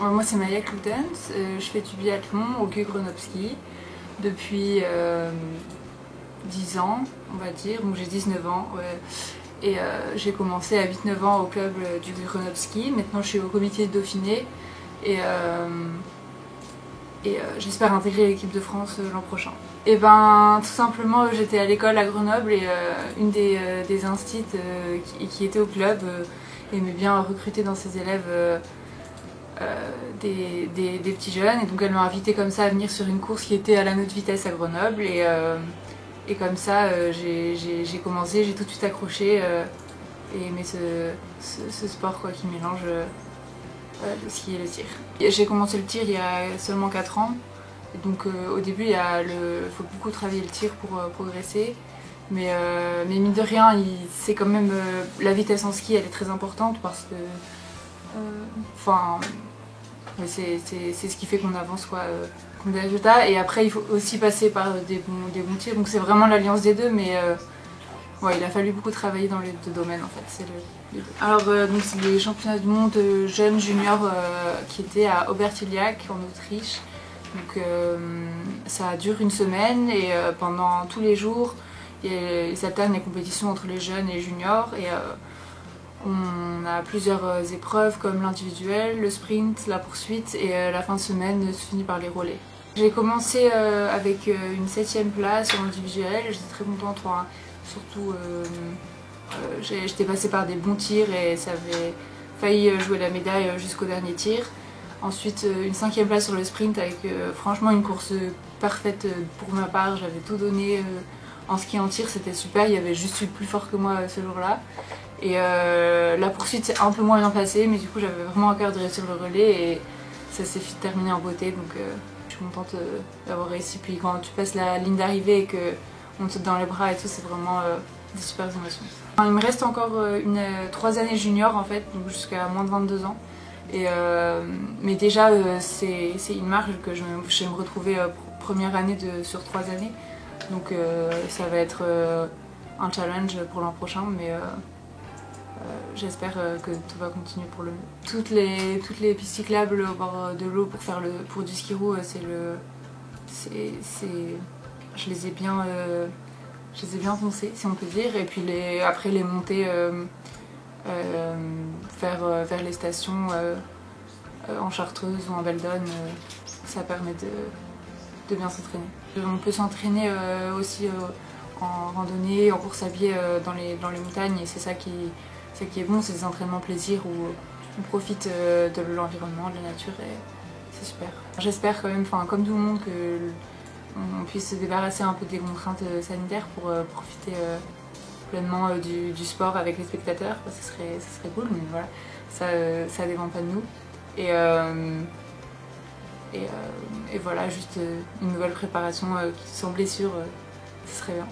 Moi c'est Maya Kloutens, je fais du biathlon au Guy Gronowski depuis 10 ans, on va dire, donc j'ai 19 ans. Ouais. Et j'ai commencé à 8-9 ans au club du Guy Gronowski. Maintenant je suis au comité de Dauphiné et j'espère intégrer l'équipe de France l'an prochain. Et ben tout simplement j'étais à l'école à Grenoble et une des instits qui était au club aimait bien recruter dans ses élèves des petits jeunes, et donc elle m'a invité comme ça à venir sur une course qui était à la Haute Vitesse à Grenoble et comme ça j'ai commencé, j'ai tout de suite accroché et aimé ce sport quoi, qui mélange le ski et le tir. J'ai commencé le tir il y a seulement 4 ans, et donc au début il faut beaucoup travailler le tir pour progresser, mais mine de rien c'est quand même la vitesse en ski elle est très importante parce que c'est ce qui fait qu'on avance quoi, qu'on a des résultats, et après il faut aussi passer par des bons tirs, donc c'est vraiment l'alliance des deux, mais ouais, il a fallu beaucoup travailler dans les deux domaines en fait. Les deux. Alors donc c'est les championnats du monde jeunes juniors qui étaient à Obertilliach en Autriche, donc ça dure une semaine et pendant tous les jours ils alternent les compétitions entre les jeunes et les juniors, et on a plusieurs épreuves comme l'individuel, le sprint, la poursuite, et la fin de semaine se finit par les relais. J'ai commencé avec une 7e place en individuel, j'étais très contente, enfin, surtout j'étais passée par des bons tirs et ça avait failli jouer la médaille jusqu'au dernier tir. Ensuite une 5e place sur le sprint avec franchement une course parfaite pour ma part, j'avais tout donné en ski en tir, c'était super, il y avait juste eu plus fort que moi ce jour-là. Et la poursuite c'est un peu moins bien passé, mais du coup j'avais vraiment à cœur de réussir le relais et ça s'est terminé en beauté, donc je suis contente d'avoir réussi. Puis quand tu passes la ligne d'arrivée et qu'on te saute dans les bras et tout, c'est vraiment des super émotions. Il me reste encore 3 années junior en fait, donc jusqu'à moins de 22 ans. Et, mais déjà c'est une marge que je vais me retrouver première année sur 3 années, donc ça va être un challenge pour l'an prochain, mais j'espère que tout va continuer pour le mieux. Toutes les pistes cyclables au bord de l'eau pour du ski roue, je les ai bien poncées si on peut dire, et puis après les montées vers les stations en Chartreuse ou en Veldonne, ça permet de bien s'entraîner. On peut s'entraîner aussi en randonnée, en course à pied dans les montagnes, et c'est ça qui est bon, c'est des entraînements plaisir où on profite de l'environnement, de la nature, et c'est super. J'espère quand même, comme tout le monde, qu'on puisse se débarrasser un peu des contraintes sanitaires pour profiter pleinement du sport avec les spectateurs, ce serait cool, mais voilà, ça dépend pas de nous. Et voilà, juste une nouvelle préparation sans blessure, ce serait bien.